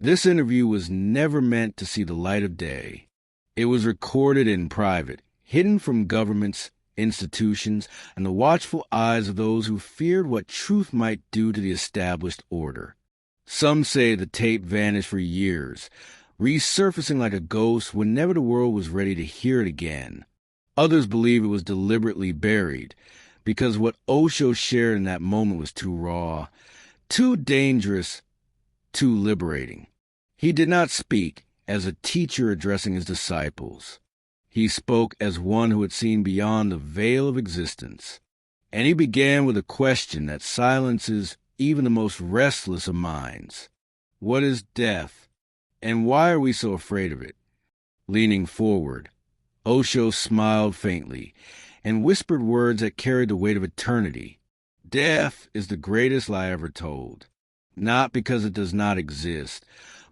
This interview was never meant to see the light of day. It was recorded in private, hidden from governments, institutions, and the watchful eyes of those who feared what truth might do to the established order. Some say the tape vanished for years, resurfacing like a ghost whenever the world was ready to hear it again. Others believe it was deliberately buried, because what Osho shared in that moment was too raw, too dangerous, too liberating. He did not speak as a teacher addressing his disciples. He spoke as one who had seen beyond the veil of existence. And he began with a question that silences even the most restless of minds. What is death? And why are we so afraid of it? Leaning forward, Osho smiled faintly and whispered words that carried the weight of eternity. Death is the greatest lie ever told, not because it does not exist,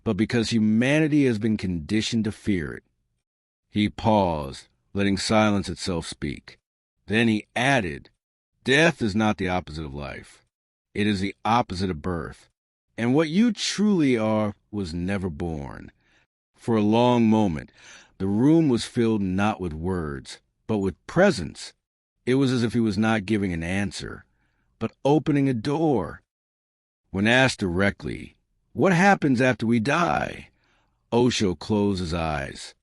but because humanity has been conditioned to fear it. He paused, letting silence itself speak. Then he added, death is not the opposite of life. It is the opposite of birth. And what you truly are was never born. For a long moment, the room was filled not with words, but with presence. It was as if he was not giving an answer, but opening a door. When asked directly, what happens after we die? Osho closed his eyes.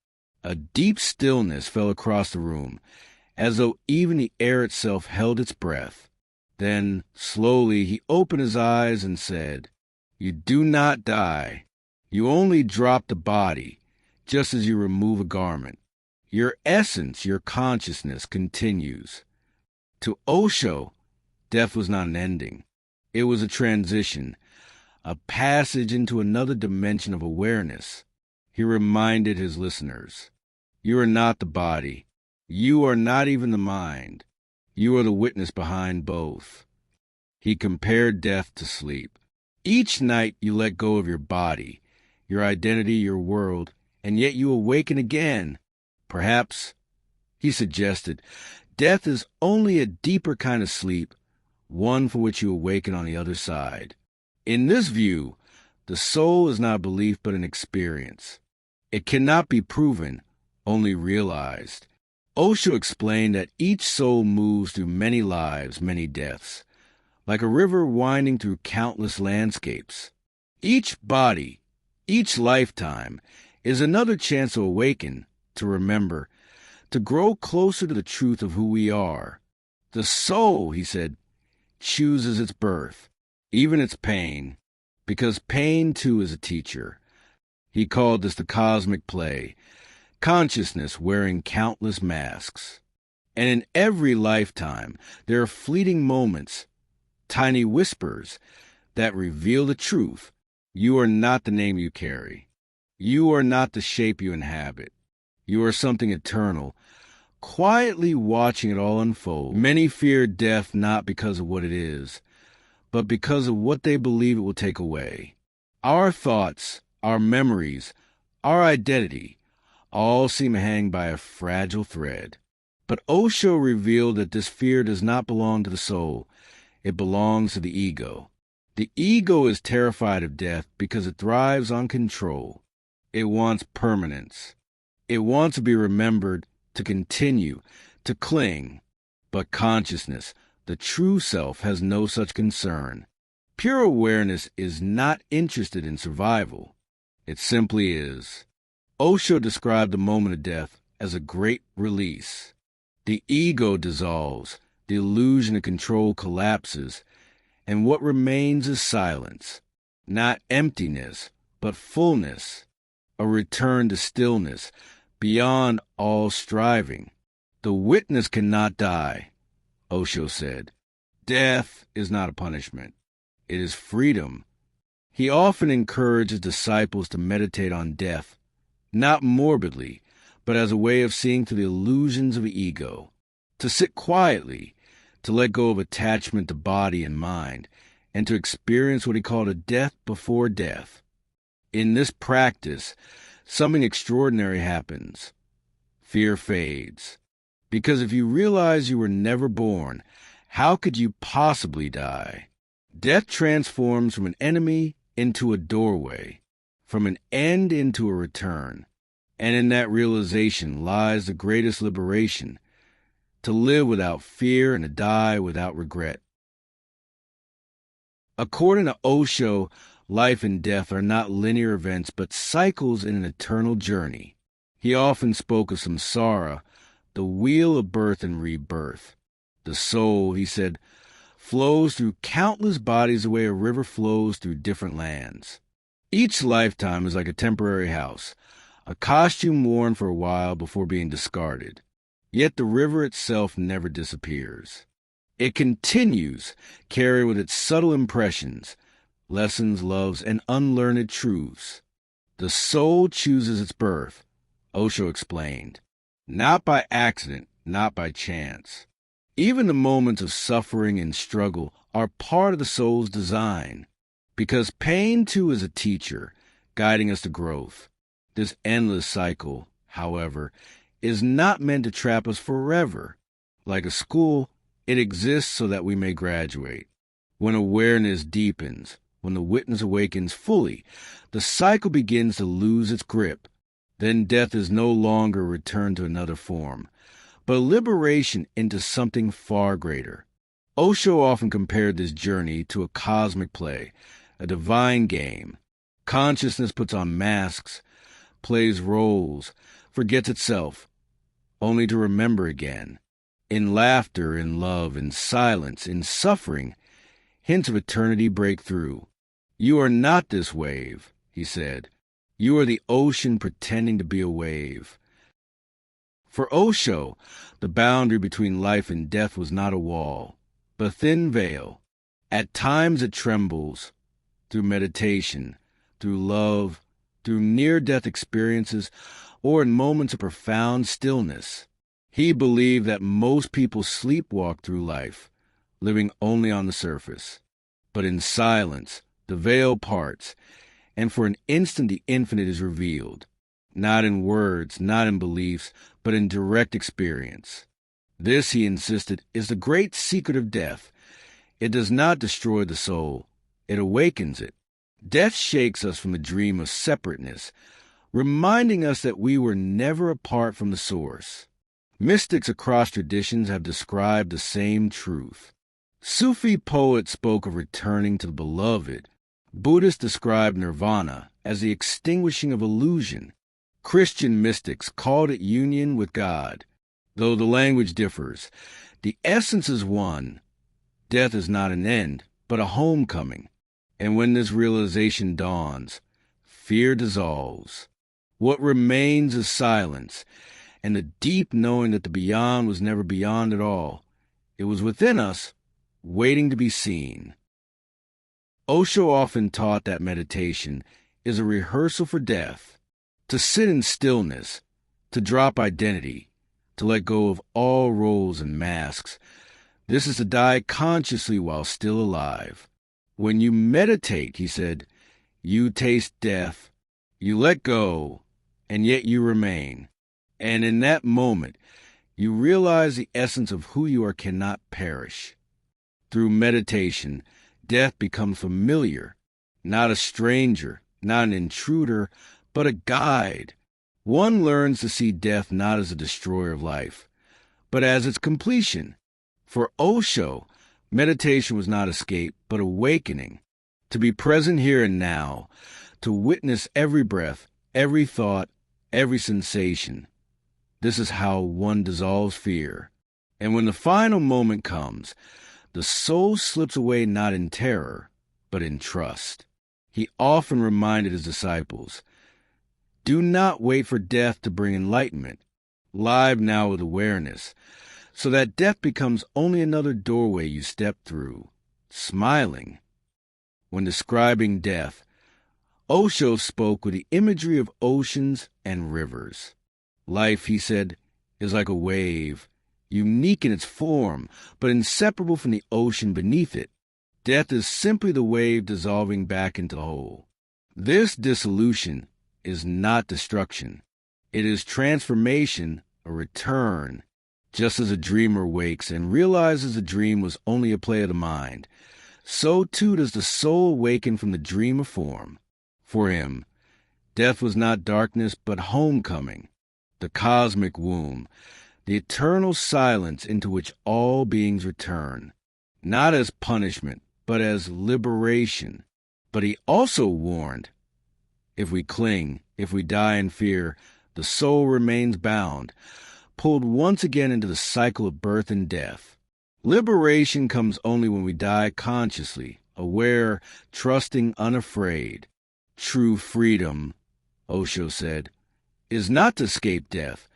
A deep stillness fell across the room, as though even the air itself held its breath. Then, slowly, he opened his eyes and said, you do not die. You only drop the body, just as you remove a garment. Your essence, your consciousness, continues. To Osho, death was not an ending. It was a transition, a passage into another dimension of awareness. He reminded his listeners, you are not the body. You are not even the mind. You are the witness behind both. He compared death to sleep. Each night you let go of your body, your identity, your world, and yet you awaken again. Perhaps, he suggested, death is only a deeper kind of sleep, one for which you awaken on the other side. In this view, the soul is not a belief but an experience. It cannot be proven, only realized. Osho explained that each soul moves through many lives, many deaths, like a river winding through countless landscapes. Each body, each lifetime, is another chance to awaken, to remember, to grow closer to the truth of who we are. The soul, he said, chooses its birth, even its pain, because pain, too, is a teacher. He called this the cosmic play, consciousness wearing countless masks. And in every lifetime, there are fleeting moments, tiny whispers, that reveal the truth. You are not the name you carry. You are not the shape you inhabit. You are something eternal, quietly watching it all unfold. Many fear death not because of what it is, but because of what they believe it will take away. Our thoughts, our memories, our identity, all seem to hang by a fragile thread. But Osho revealed that this fear does not belong to the soul. It belongs to the ego. The ego is terrified of death because it thrives on control. It wants permanence. It wants to be remembered, to continue, to cling. But consciousness, the true self, has no such concern. Pure awareness is not interested in survival. It simply is. Osho described the moment of death as a great release. The ego dissolves, the illusion of control collapses, and what remains is silence. Not emptiness, but fullness. A return to stillness, beyond all striving. The witness cannot die, Osho said. Death is not a punishment. It is freedom. He often encourages disciples to meditate on death, not morbidly, but as a way of seeing through the illusions of the ego, to sit quietly, to let go of attachment to body and mind, and to experience what he called a death before death. In this practice, something extraordinary happens. Fear fades. Because if you realize you were never born, how could you possibly die? Death transforms from an enemy into a doorway. from an end into a return. And in that realization lies the greatest liberation, to live without fear and to die without regret. According to Osho, life and death are not linear events but cycles in an eternal journey. He often spoke of samsara, the wheel of birth and rebirth. The soul, he said, flows through countless bodies the way a river flows through different lands. Each lifetime is like a temporary house, a costume worn for a while before being discarded. Yet the river itself never disappears. It continues, carrying with it subtle impressions, lessons, loves, and unlearned truths. The soul chooses its birth, Osho explained, not by accident, not by chance. Even the moments of suffering and struggle are part of the soul's design, because pain, too, is a teacher, guiding us to growth. This endless cycle, however, is not meant to trap us forever. Like a school, it exists so that we may graduate. When awareness deepens, when the witness awakens fully, the cycle begins to lose its grip. Then death is no longer a return to another form, but a liberation into something far greater. Osho often compared this journey to a cosmic play, a divine game. Consciousness puts on masks, plays roles, forgets itself, only to remember again. In laughter, in love, in silence, in suffering, hints of eternity break through. You are not this wave, he said. You are the ocean pretending to be a wave. For Osho, the boundary between life and death was not a wall, but a thin veil. At times it trembles, through meditation, through love, through near-death experiences, or in moments of profound stillness. He believed that most people sleepwalk through life, living only on the surface. But in silence, the veil parts, and for an instant the infinite is revealed, not in words, not in beliefs, but in direct experience. This, he insisted, is the great secret of death. It does not destroy the soul, it awakens it. Death shakes us from the dream of separateness, reminding us that we were never apart from the source. Mystics across traditions have described the same truth. Sufi poets spoke of returning to the beloved. Buddhists described nirvana as the extinguishing of illusion. Christian mystics called it union with God. Though the language differs, the essence is one. Death is not an end, but a homecoming. And when this realization dawns, fear dissolves. What remains is silence, and the deep knowing that the beyond was never beyond at all. It was within us, waiting to be seen. Osho often taught that meditation is a rehearsal for death, to sit in stillness, to drop identity, to let go of all roles and masks. This is to die consciously while still alive. When you meditate, he said, you taste death, you let go, and yet you remain. And in that moment, you realize the essence of who you are cannot perish. Through meditation, death becomes familiar, not a stranger, not an intruder, but a guide. One learns to see death not as a destroyer of life, but as its completion. For Osho, meditation was not escape, but awakening. To be present here and now, to witness every breath, every thought, every sensation. This is how one dissolves fear. And when the final moment comes, the soul slips away not in terror, but in trust. He often reminded his disciples, do not wait for death to bring enlightenment. Live now with awareness, so that death becomes only another doorway you step through, smiling. When describing death, Osho spoke with the imagery of oceans and rivers. Life, he said, is like a wave, unique in its form, but inseparable from the ocean beneath it. Death is simply the wave dissolving back into the whole. This dissolution is not destruction. It is transformation, a return. Just as a dreamer wakes and realizes the dream was only a play of the mind, so too does the soul awaken from the dream of form. For him, Death was not darkness, but homecoming, the cosmic womb, the eternal silence into which all beings return, not as punishment, but as liberation. But he also warned, if we cling, if we die in fear, the soul remains bound, pulled once again into the cycle of birth and death. Liberation comes only when we die consciously, aware, trusting, unafraid. True freedom, Osho said, is not to escape death,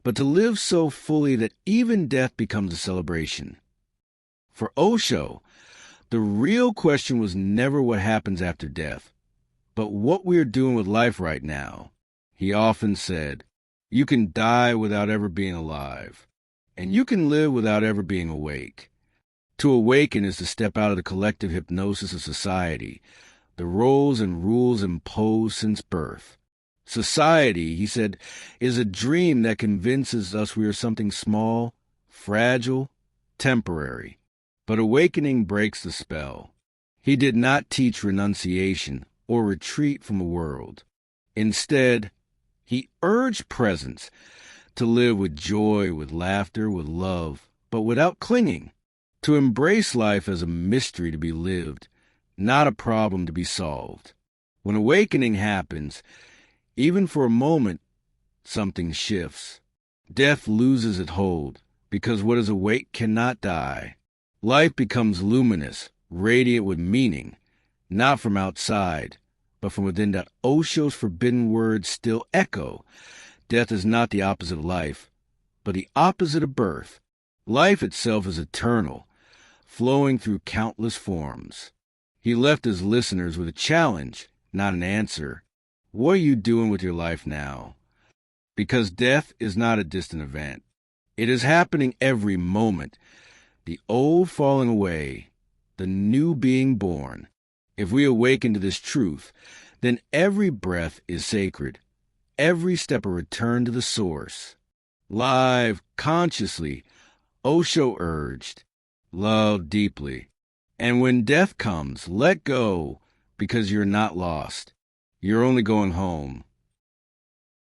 but to live so fully that even death becomes a celebration. For Osho, the real question was never what happens after death, but what we are doing with life right now. He often said, you can die without ever being alive, and you can live without ever being awake. To awaken is to step out of the collective hypnosis of society, the roles and rules imposed since birth. Society, he said, is a dream that convinces us we are something small, fragile, temporary. But awakening breaks the spell. He did not teach renunciation or retreat from the world. Instead, he urged presence, to live with joy, with laughter, with love, but without clinging, to embrace life as a mystery to be lived, not a problem to be solved. When awakening happens, even for a moment, something shifts. Death loses its hold, because what is awake cannot die. Life becomes luminous, radiant with meaning, not from outside, but from within that Osho's forbidden words still echo. Death is not the opposite of life, but the opposite of birth. Life itself is eternal, flowing through countless forms. He left his listeners with a challenge, not an answer. What are you doing with your life now? Because death is not a distant event. It is happening every moment. The old falling away, the new being born. If we awaken to this truth, then every breath is sacred. Every step a return to the source. Live, consciously, Osho urged, love deeply. And when death comes, let go, because you're not lost. You're only going home.